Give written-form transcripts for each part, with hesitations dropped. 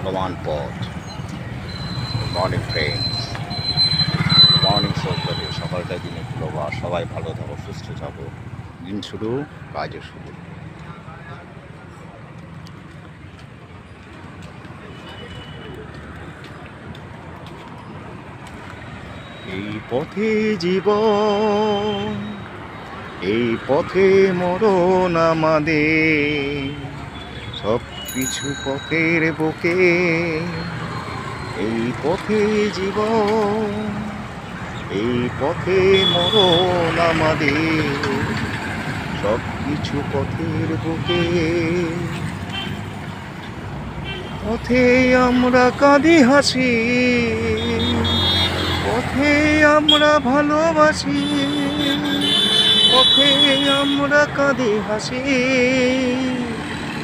চলমান পথ। Morning friends, morning সকালে সকালটা দিনে তুলবা, সবাই ভালো থাকো, সুস্থ থাকো। দিন শুরু, কাজও শুরু। এই পথে জীবন, এই পথে মরণ আমাদের, সব কিছু পথের বুকে। এই পথে জীবন, এই পথে মরণ আমাদের, সব কিছু পথের বুকে। পথে আমরা কাঁদি হাসি, পথে আমরা ভালোবাসি, পথে আমরা কাঁদি হাসি।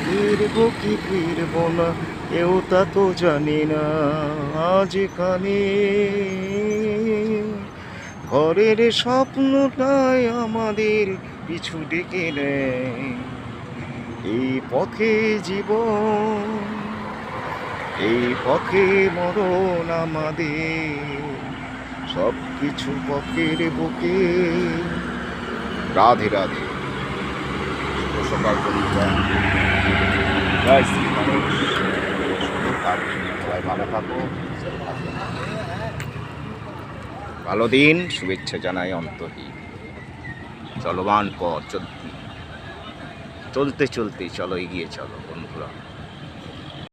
ফিরবো কি ফিরবো না কেউ তা তো জানি না। আজ কানে ঘরের স্বপ্নটাই আমাদের পিছু ডেকে নেয়। এই পথে জীবন, এই পথে মরণ আমাদের, সব কিছু পথের বুকে। রাধে রাধে, শুভ সকাল বন্ধুরা। জয় শ্রী গণেশ। সবাই ভালো থাকো, ভালো দিন, শুভেচ্ছা জানাই অন্তহীন। চলমান পথ, চলতে চলতে চলো, এগিয়ে চলো বন্ধুরা।